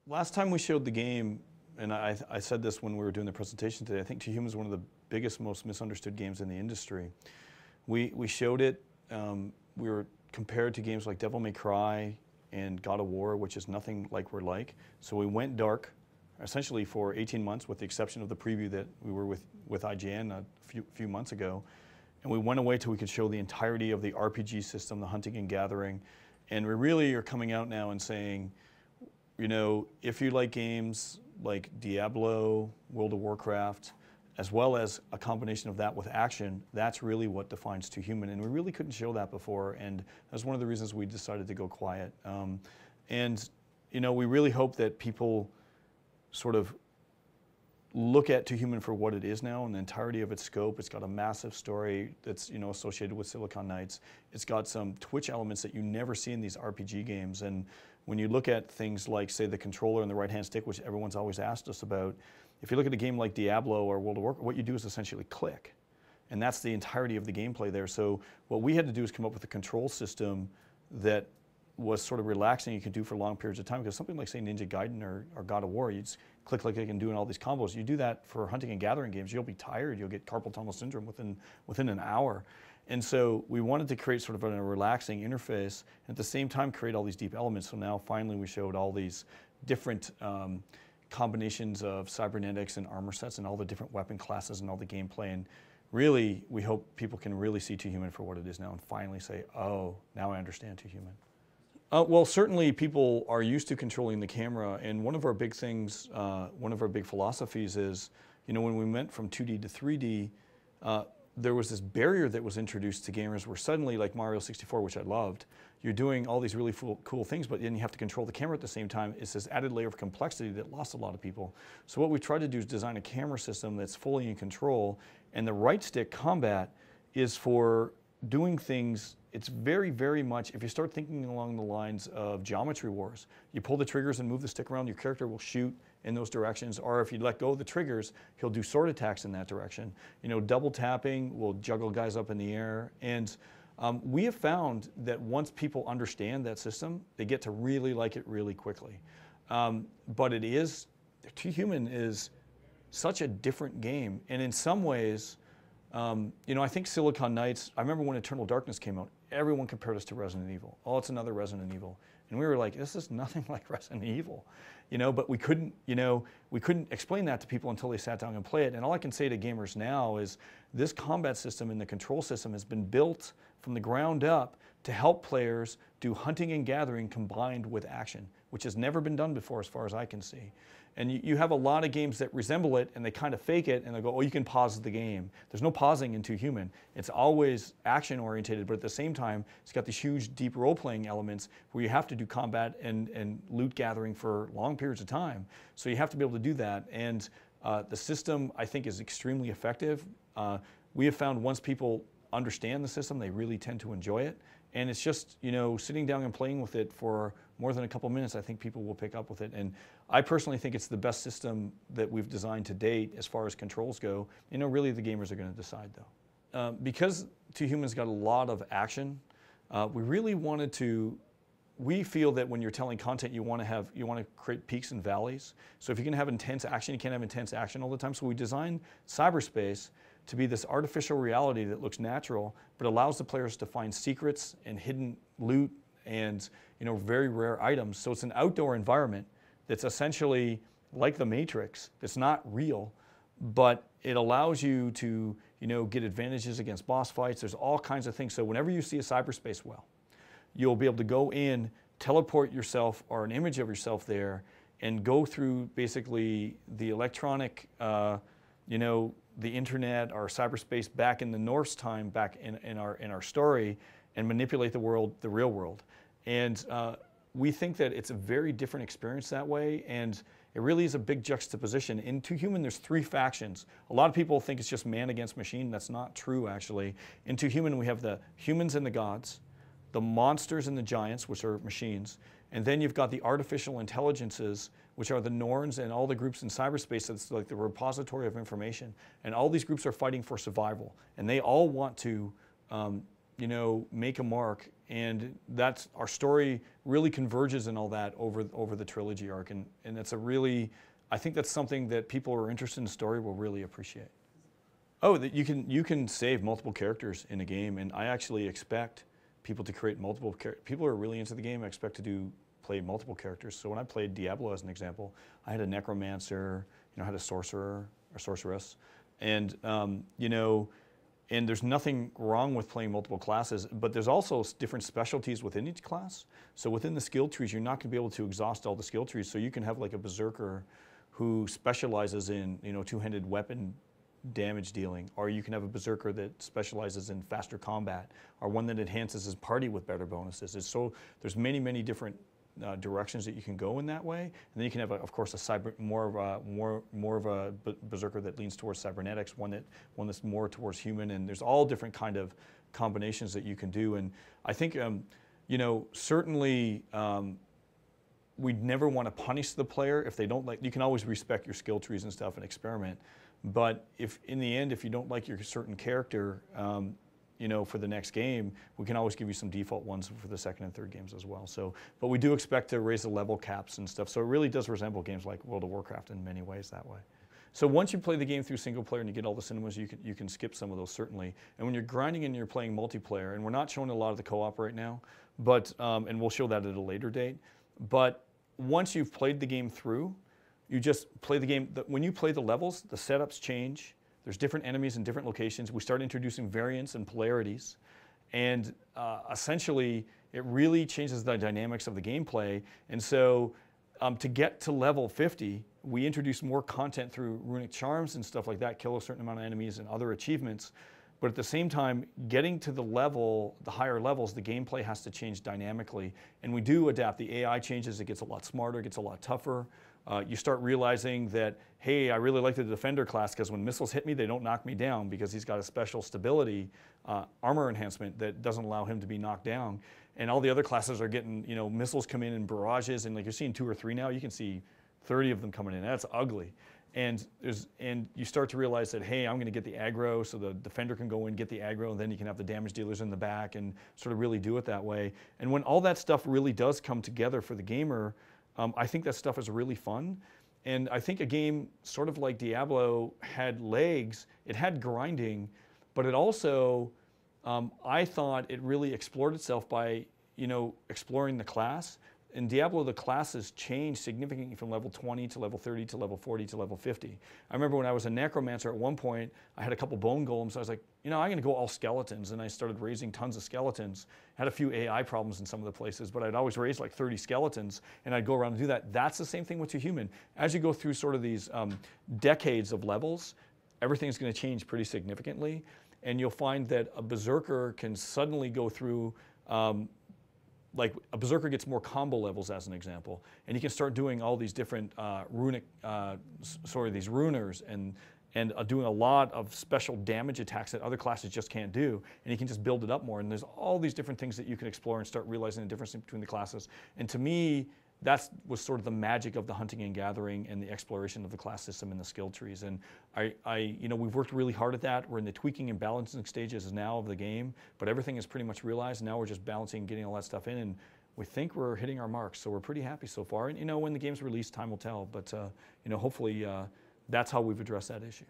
Last time we showed the game, and I said this when we were doing the presentation today, I think To Human is one of the biggest, most misunderstood games in the industry. We showed it, we were compared to games like Devil May Cry and God of War, which is nothing like we're like. So we went dark, essentially for 18 months, with the exception of the preview that we were with IGN a few months ago. And we went away till we could show the entirety of the RPG system, the hunting and gathering. And we really are coming out now and saying, you know, if you like games like Diablo, World of Warcraft, as well as a combination of that with action, that's really what defines To Human. And we really couldn't show that before, and that's one of the reasons we decided to go quiet. And you know, we really hope that people sort of look at To Human for what it is now and the entirety of its scope. It's got a massive story that's, you know, associated with Silicon Knights. It's got some Twitch elements that you never see in these RPG games. And when you look at things like, say, the controller and the right-hand stick, which everyone's always asked us about, if you look at a game like Diablo or World of Warcraft, what you do is essentially click. And that's the entirety of the gameplay there. So what we had to do is come up with a control system that was sort of relaxing, you can do for long periods of time, because something like, say, Ninja Gaiden or God of War, you just click, click, click, and doing all these combos. You do that for hunting and gathering games, you'll be tired, you'll get carpal tunnel syndrome within an hour. And so we wanted to create sort of a relaxing interface, and at the same time create all these deep elements. So now finally we showed all these different combinations of cybernetics and armor sets and all the different weapon classes and all the gameplay. And really, we hope people can really see To Human for what it is now and finally say, oh, now I understand To Human. Well, certainly people are used to controlling the camera, and one of our big things, one of our big philosophies is, you know, when we went from 2D to 3D, there was this barrier that was introduced to gamers where suddenly, like Mario 64, which I loved, you're doing all these really cool things, but then you have to control the camera at the same time. It's this added layer of complexity that lost a lot of people. So what we tried to do is design a camera system that's fully in control, and the right stick combat is for doing things. It's very, very much, if you start thinking along the lines of Geometry Wars, you pull the triggers and move the stick around, your character will shoot in those directions, or if you let go of the triggers, he'll do sword attacks in that direction. You know, double tapping will juggle guys up in the air, and we have found that once people understand that system, they get to really like it really quickly. But it is, To Human is such a different game, and in some ways, you know, I think Silicon Knights, I remember when Eternal Darkness came out, everyone compared us to Resident Evil. Oh, it's another Resident Evil. And we were like, this is nothing like Resident Evil. You know, but we couldn't, you know, we couldn't explain that to people until they sat down and played it. And all I can say to gamers now is this combat system and the control system has been built from the ground up to help players do hunting and gathering combined with action, which has never been done before as far as I can see. And you have a lot of games that resemble it and they kind of fake it and they go, oh, you can pause the game. There's no pausing in To Human. It's always action oriented, but at the same time, it's got these huge deep role-playing elements where you have to do combat and loot gathering for long periods of time. So you have to be able to do that. And the system, I think, is extremely effective. We have found once people understand the system, they really tend to enjoy it. And it's just, you know, sitting down and playing with it for more than a couple minutes, I think people will pick up with it. And I personally think it's the best system that we've designed to date as far as controls go. You know, really the gamers are going to decide though. Because To Human's got a lot of action, we really wanted to, we feel that when you're telling content, you want to create peaks and valleys. So if you can have intense action, you can't have intense action all the time. So we designed cyberspace to be this artificial reality that looks natural, but allows the players to find secrets and hidden loot and, you know, very rare items. So it's an outdoor environment that's essentially like the Matrix. It's not real, but it allows you to, you know, get advantages against boss fights. There's all kinds of things. So whenever you see a cyberspace well, you'll be able to go in, teleport yourself or an image of yourself there, and go through basically the electronic, you know, the internet or cyberspace back in the Norse time, back in our story, and manipulate the world, the real world. And we think that it's a very different experience that way, and it really is a big juxtaposition. In To Human, there's 3 factions. A lot of people think it's just man against machine. That's not true, actually. In To Human, we have the humans and the gods, the monsters and the giants, which are machines, and then you've got the artificial intelligences, which are the Norns and all the groups in cyberspace that's like the repository of information. And all these groups are fighting for survival. And they all want to make a mark, and that's our story really converges in all that over the trilogy arc, and that's I think that's something that people who are interested in the story will really appreciate. Oh, that you can save multiple characters in a game, and I actually expect people to create multiple characters. People who are really into the game, I expect to play multiple characters. So when I played Diablo as an example, I had a necromancer, I had a sorcerer or sorceress, and and there's nothing wrong with playing multiple classes, but there's also different specialties within each class. So within the skill trees, you're not going to be able to exhaust all the skill trees. So you can have like a berserker who specializes in two-handed weapon damage dealing, or you can have a berserker that specializes in faster combat, or one that enhances his party with better bonuses. There's many different directions that you can go in that way, and then you can have, of course, more of a berserker that leans towards cybernetics, one that's more towards human, and there's all different kind of combinations that you can do. And I think, certainly. We'd never want to punish the player if they don't like. You can always respect your skill trees and stuff and experiment, but if in the end, if you don't like your certain character, for the next game, we can always give you some default ones for the second and third games as well. So, but we do expect to raise the level caps and stuff. So it really does resemble games like World of Warcraft in many ways that way. So once you play the game through single player and you get all the cinemas, you can skip some of those certainly. And when you're grinding and you're playing multiplayer, and we're not showing a lot of the co-op right now, but and we'll show that at a later date. But once you've played the game through, you just play the game. When you play the levels, the setups change. There's different enemies in different locations. We start introducing variants and polarities. And essentially, it really changes the dynamics of the gameplay. And so to get to level 50, we introduce more content through runic charms and stuff like that, kill a certain amount of enemies and other achievements. But at the same time, getting to the higher levels, the gameplay has to change dynamically. And we do adapt. The AI changes, it gets a lot smarter, it gets a lot tougher. You start realizing that, hey, I really like the defender class because when missiles hit me, they don't knock me down because he's got a special stability armor enhancement that doesn't allow him to be knocked down. And all the other classes are getting, missiles come in barrages, and like you're seeing 2 or 3 now, you can see 30 of them coming in. That's ugly. And you start to realize that, hey, I'm going to get the aggro, so the defender can go in, get the aggro, and then you can have the damage dealers in the back and sort of really do it that way. And when all that stuff really does come together for the gamer, I think that stuff is really fun. And I think a game sort of like Diablo had legs. It had grinding, but it also, I thought it really explored itself by, exploring the class. In Diablo, the classes changed significantly from level 20 to level 30 to level 40 to level 50. I remember when I was a necromancer at one point, I had a couple bone golems. I was like, I'm going to go all skeletons. And I started raising tons of skeletons. Had a few AI problems in some of the places, but I'd always raise like 30 skeletons, and I'd go around and do that. That's the same thing with your human. As you go through sort of these decades of levels, everything's going to change pretty significantly. And you'll find that a berserker can suddenly go through like a berserker gets more combo levels as an example, and he can start doing all these different these runers and doing a lot of special damage attacks that other classes just can't do, and he can just build it up more. And there's all these different things that you can explore and start realizing the difference between the classes. And to me, that was sort of the magic of the hunting and gathering and the exploration of the class system and the skill trees. And we've worked really hard at that. We're in the tweaking and balancing stages now of the game, but everything is pretty much realized. Now we're just balancing and getting all that stuff in, and we think we're hitting our marks. So we're pretty happy so far. And when the game's released, time will tell. But hopefully that's how we've addressed that issue.